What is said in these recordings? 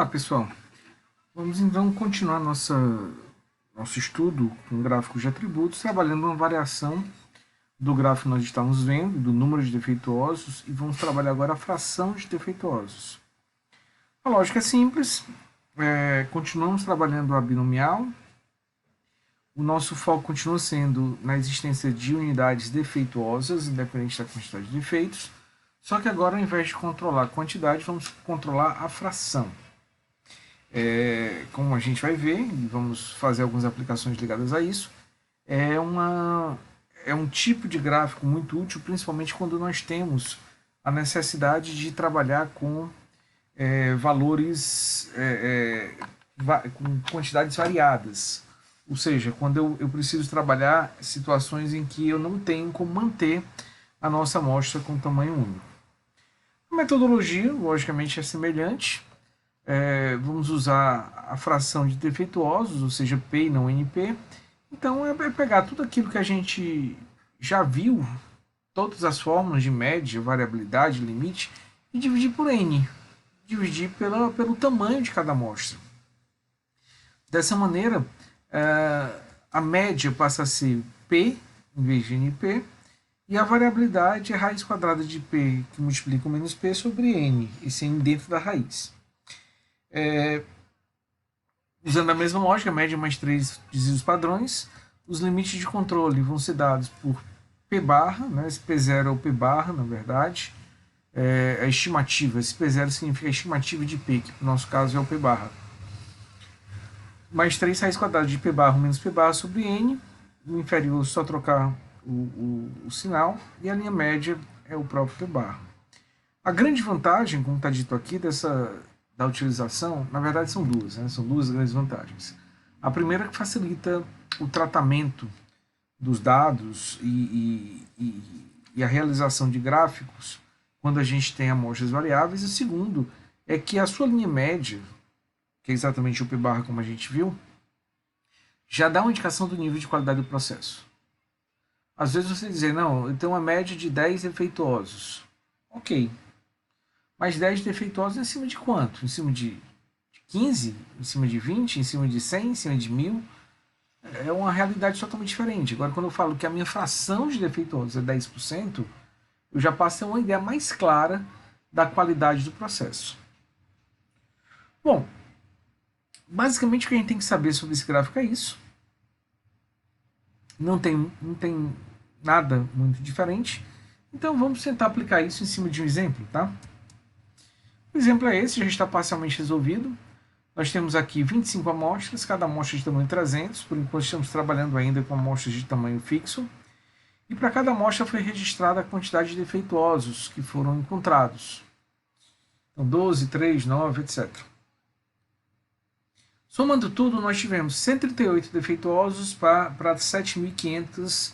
Olá pessoal, vamos então continuar nosso estudo com gráficos de atributos, trabalhando uma variação do gráfico que nós estamos vendo, do número de defeituosos, e vamos trabalhar agora a fração de defeituosos. A lógica é simples, continuamos trabalhando a binomial, o nosso foco continua sendo na existência de unidades defeituosas, independente da quantidade de defeitos, só que agora, ao invés de controlar a quantidade, vamos controlar a fração. Como a gente vai ver, e vamos fazer algumas aplicações ligadas a isso, é um tipo de gráfico muito útil, principalmente quando nós temos a necessidade de trabalhar com valores, com quantidades variadas. Ou seja, quando eu preciso trabalhar situações em que eu não tenho como manter a nossa amostra com tamanho único. A metodologia, logicamente, é semelhante. Vamos usar a fração de defeituosos, ou seja, P e não NP. Então é pegar tudo aquilo que a gente já viu, todas as fórmulas de média, variabilidade, limite, e dividir por N. Dividir pelo tamanho de cada amostra. Dessa maneira, a média passa a ser P em vez de NP, e a variabilidade é raiz quadrada de P, que multiplica com menos P, sobre N, esse N dentro da raiz. Usando a mesma lógica, média mais 3 desvios padrões, os limites de controle vão ser dados por P barra, né? Esse P0 é o P barra, na verdade. A estimativa, esse P0 significa a estimativa de P, que no nosso caso é o P barra. Mais 3 raiz quadrada de P barra menos P barra sobre N. No inferior, só trocar o sinal. E a linha média é o próprio P barra. A grande vantagem, como está dito aqui, da utilização, na verdade são duas, né? São duas grandes vantagens. A primeira é que facilita o tratamento dos dados e a realização de gráficos quando a gente tem amostras variáveis. E o segundo é que a sua linha média, que é exatamente o P barra como a gente viu, já dá uma indicação do nível de qualidade do processo. Às vezes você dizer, não, eu tenho uma média de 10 defeituosos. Ok. Mas 10 defeituosos em cima de quanto? Em cima de 15? Em cima de 20? Em cima de 100? Em cima de 1000? É uma realidade totalmente diferente. Agora, quando eu falo que a minha fração de defeituosos é 10%, eu já passo a ter uma ideia mais clara da qualidade do processo. Bom, basicamente o que a gente tem que saber sobre esse gráfico é isso. Não tem nada muito diferente. Então vamos tentar aplicar isso em cima de um exemplo, tá? O exemplo é esse, já está parcialmente resolvido. Nós temos aqui 25 amostras, cada amostra de tamanho 300. Por enquanto estamos trabalhando ainda com amostras de tamanho fixo. E para cada amostra foi registrada a quantidade de defeituosos que foram encontrados. Então 12, 3, 9, etc. Somando tudo, nós tivemos 138 defeituosos para 7.500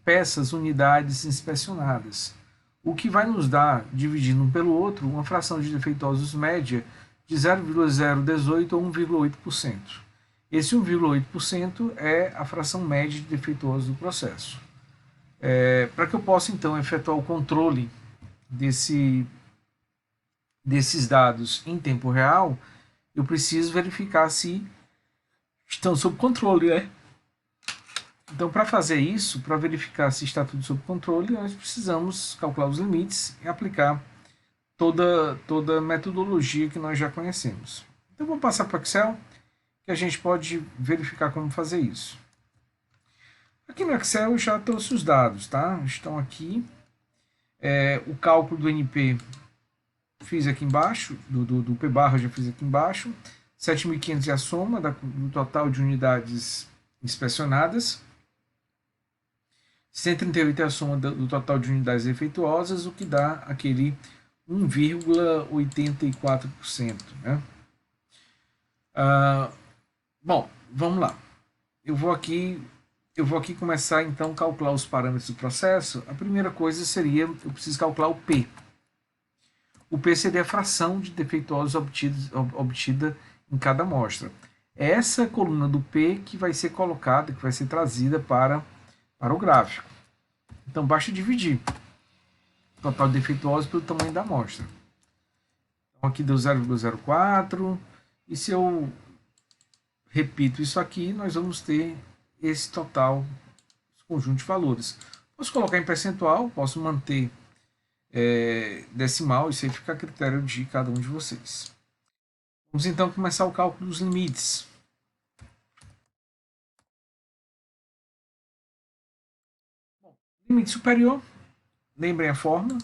peças, unidades inspecionadas. O que vai nos dar, dividindo um pelo outro, uma fração de defeituosos média de 0,018 ou 1,8%. Esse 1,8% é a fração média de defeituosos do processo. Para que eu possa, então, efetuar o controle desses dados em tempo real, eu preciso verificar se estão sob controle, né? Então, para fazer isso, para verificar se está tudo sob controle, nós precisamos calcular os limites e aplicar toda a metodologia que nós já conhecemos. Então, vou passar para o Excel, que a gente pode verificar como fazer isso. Aqui no Excel eu já trouxe os dados, tá? Estão aqui. O cálculo do NP fiz aqui embaixo, do P barra já fiz aqui embaixo. 7.500 é a soma do total de unidades inspecionadas. 138 é a soma do total de unidades defeituosas, o que dá aquele 1,84%. Né? Bom, vamos lá. Eu vou aqui começar então a calcular os parâmetros do processo. A primeira coisa seria, eu preciso calcular o P. O P seria a fração de defeituosos obtida em cada amostra. É essa coluna do P que vai ser colocada, que vai ser trazida para o gráfico. Então basta dividir o total de defeituosos pelo tamanho da amostra. Então aqui deu 0,04, E se eu repito isso aqui, nós vamos ter esse total, esse conjunto de valores. Posso colocar em percentual, posso manter decimal, isso aí fica a critério de cada um de vocês. Vamos então começar o cálculo dos limites. Bom, limite superior, lembrem a fórmula.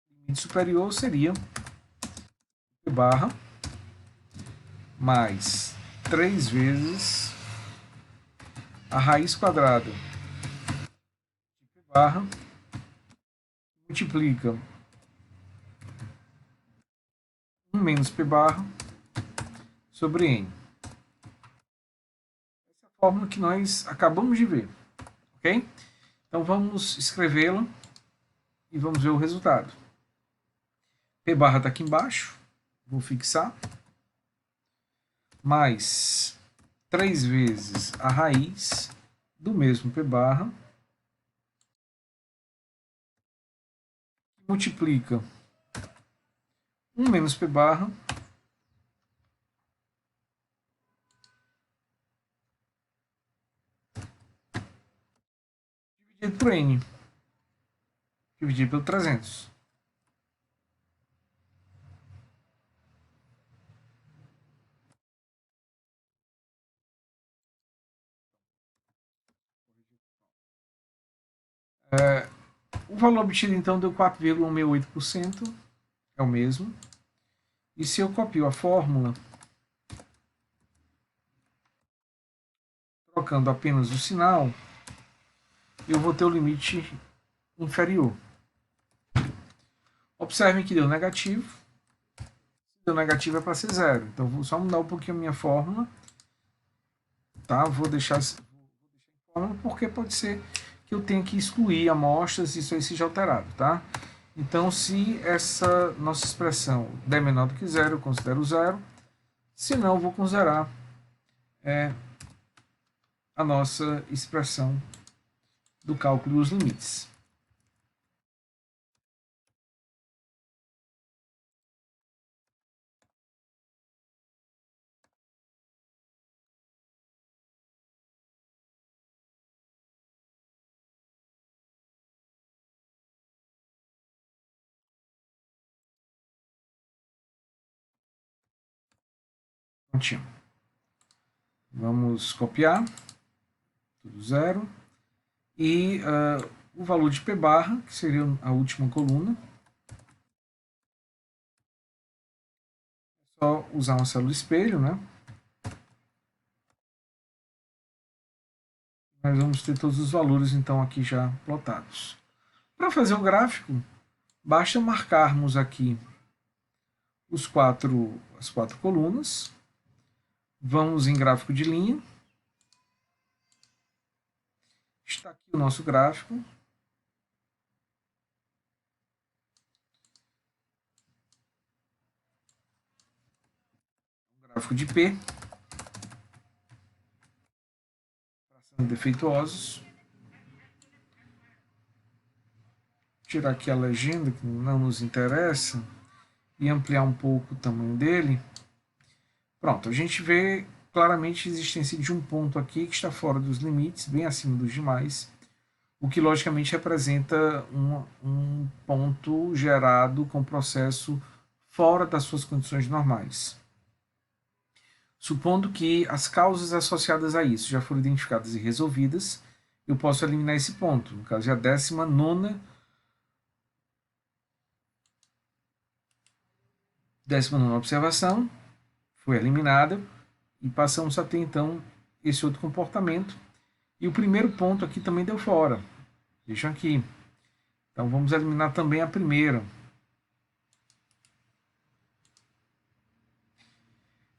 Limite superior seria p barra mais 3 vezes a raiz quadrada de p barra multiplica 1 menos p barra sobre n. Essa é a fórmula que nós acabamos de ver, ok? Então vamos escrevê-la e vamos ver o resultado. P barra está aqui embaixo, vou fixar, mais 3 vezes a raiz do mesmo P barra, que multiplica 1 menos P barra dividido por N, dividido pelo 300. O valor obtido então deu 4,168%, é o mesmo. E se eu copio a fórmula, trocando apenas o sinal, eu vou ter o limite inferior. Observem que deu negativo. Se deu negativo é para ser zero. Então vou só mudar um pouquinho a minha fórmula. Tá? Vou deixar a fórmula porque pode ser que eu tenha que excluir amostras e isso aí seja alterado. Tá? Então, se essa nossa expressão der menor do que zero, eu considero zero. Se não, eu vou considerar a nossa expressão do cálculo dos limites. Prontinho. Vamos copiar, tudo zero. E o valor de P barra, que seria a última coluna. É só usar uma célula espelho, né? Nós vamos ter todos os valores, então, aqui já plotados. Para fazer o gráfico, basta marcarmos aqui as quatro colunas. Vamos em gráfico de linha. Está aqui o nosso gráfico. Gráfico de P. Fração defeituosos. Tirar aqui a legenda, que não nos interessa, e ampliar um pouco o tamanho dele. Pronto, a gente vê claramente a existência de um ponto aqui que está fora dos limites, bem acima dos demais, o que logicamente representa um ponto gerado com o processo fora das suas condições normais. Supondo que as causas associadas a isso já foram identificadas e resolvidas, eu posso eliminar esse ponto. No caso, a 19ª observação foi eliminada e passamos a ter então esse outro comportamento. E o primeiro ponto aqui também deu fora. Vejam aqui. Então vamos eliminar também a primeira.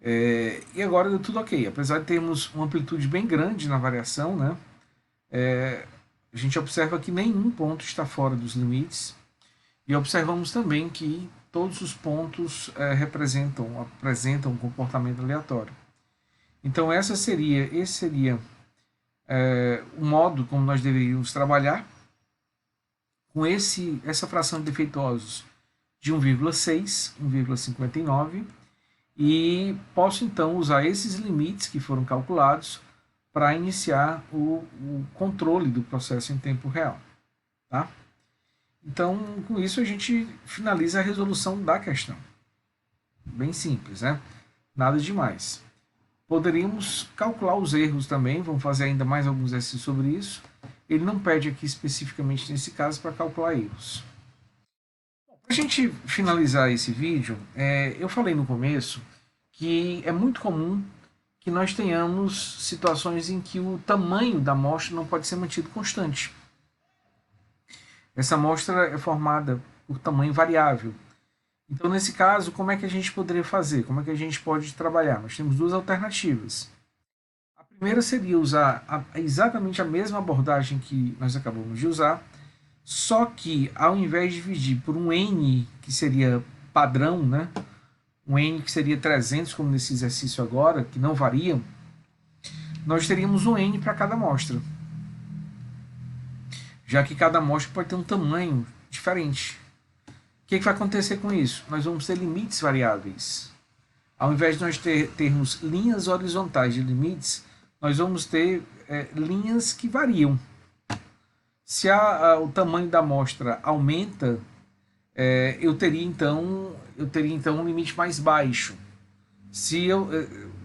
E agora deu tudo ok. Apesar de termos uma amplitude bem grande na variação, né? A gente observa que nenhum ponto está fora dos limites. E observamos também que todos os pontos apresentam um comportamento aleatório. Então esse seria o modo como nós deveríamos trabalhar com essa fração de defeituosos de 1,6, 1,59, e posso então usar esses limites que foram calculados para iniciar o controle do processo em tempo real. Tá? Então, com isso a gente finaliza a resolução da questão. Bem simples, né? Nada demais. Poderíamos calcular os erros também, vamos fazer ainda mais alguns exercícios sobre isso. Ele não pede aqui especificamente nesse caso para calcular erros. Para a gente finalizar esse vídeo, eu falei no começo que é muito comum que nós tenhamos situações em que o tamanho da amostra não pode ser mantido constante. Essa amostra é formada por tamanho variável. Então, nesse caso, como é que a gente poderia fazer? Como é que a gente pode trabalhar? Nós temos duas alternativas. A primeira seria usar exatamente a mesma abordagem que nós acabamos de usar, só que ao invés de dividir por um N, que seria padrão, né? Um N que seria 300, como nesse exercício agora, que não varia, nós teríamos um N para cada amostra, já que cada amostra pode ter um tamanho diferente. O que vai acontecer com isso? Nós vamos ter limites variáveis. Ao invés de nós termos linhas horizontais de limites, nós vamos ter linhas que variam. Se o tamanho da amostra aumenta, eu teria então um limite mais baixo.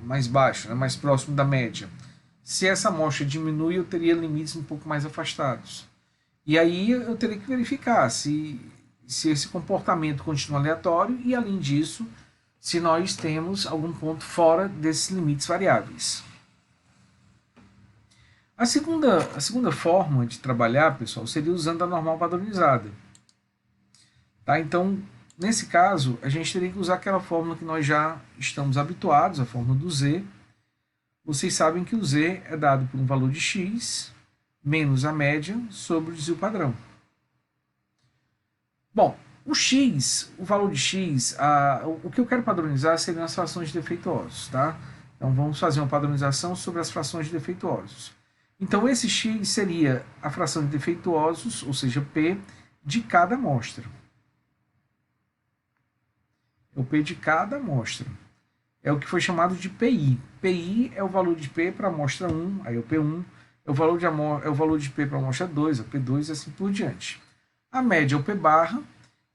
Mais baixo, né, mais próximo da média. Se essa amostra diminui, eu teria limites um pouco mais afastados. E aí eu teria que verificar se esse comportamento continua aleatório e, além disso, se nós temos algum ponto fora desses limites variáveis. A segunda forma de trabalhar, pessoal, seria usando a normal padronizada. Tá? Então, nesse caso, a gente teria que usar aquela fórmula que nós já estamos habituados, a fórmula do Z. Vocês sabem que o Z é dado por um valor de x menos a média sobre o desvio padrão. Bom, o x, o valor de x, o que eu quero padronizar seriam as frações de defeituosos, tá? Então vamos fazer uma padronização sobre as frações de defeituosos. Então esse x seria a fração de defeituosos, ou seja, P, de cada amostra. É o P de cada amostra. É o que foi chamado de PI. PI é o valor de P para a amostra 1, aí é o P1, é o valor de P para a amostra 2, é o P2 e assim por diante. A média é o P barra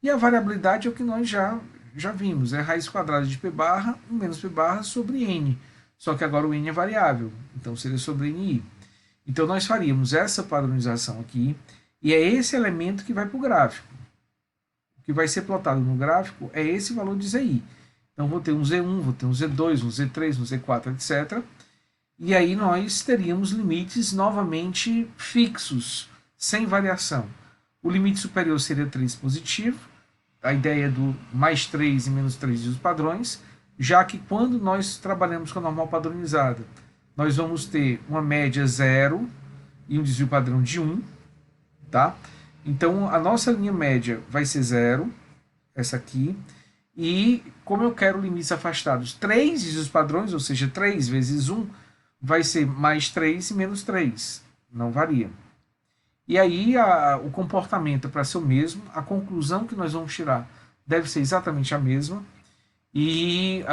e a variabilidade é o que nós já vimos, é raiz quadrada de P barra menos P barra sobre N. Só que agora o N é variável, então seria sobre NI. Então nós faríamos essa padronização aqui e é esse elemento que vai para o gráfico. O que vai ser plotado no gráfico é esse valor de ZI. Então vou ter um Z1, vou ter um Z2, um Z3, um Z4, etc. E aí nós teríamos limites novamente fixos, sem variação. O limite superior seria 3 positivo, a ideia do mais 3 e menos 3 dos padrões, já que quando nós trabalhamos com a normal padronizada, nós vamos ter uma média 0 e um desvio padrão de 1, tá? Então a nossa linha média vai ser 0, essa aqui, e como eu quero limites afastados 3 desvios padrões, ou seja, 3 vezes 1, vai ser mais 3 e menos 3, não varia. E aí o comportamento é para ser o mesmo, a conclusão que nós vamos tirar deve ser exatamente a mesma, e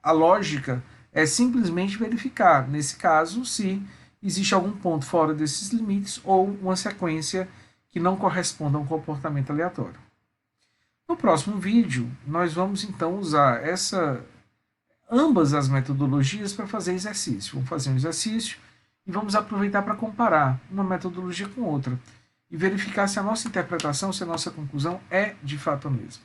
a lógica é simplesmente verificar, nesse caso, se existe algum ponto fora desses limites ou uma sequência que não corresponda a um comportamento aleatório. No próximo vídeo, nós vamos então usar ambas as metodologias para fazer exercício. Vamos fazer um exercício e vamos aproveitar para comparar uma metodologia com outra e verificar se a nossa interpretação, se a nossa conclusão é de fato a mesma.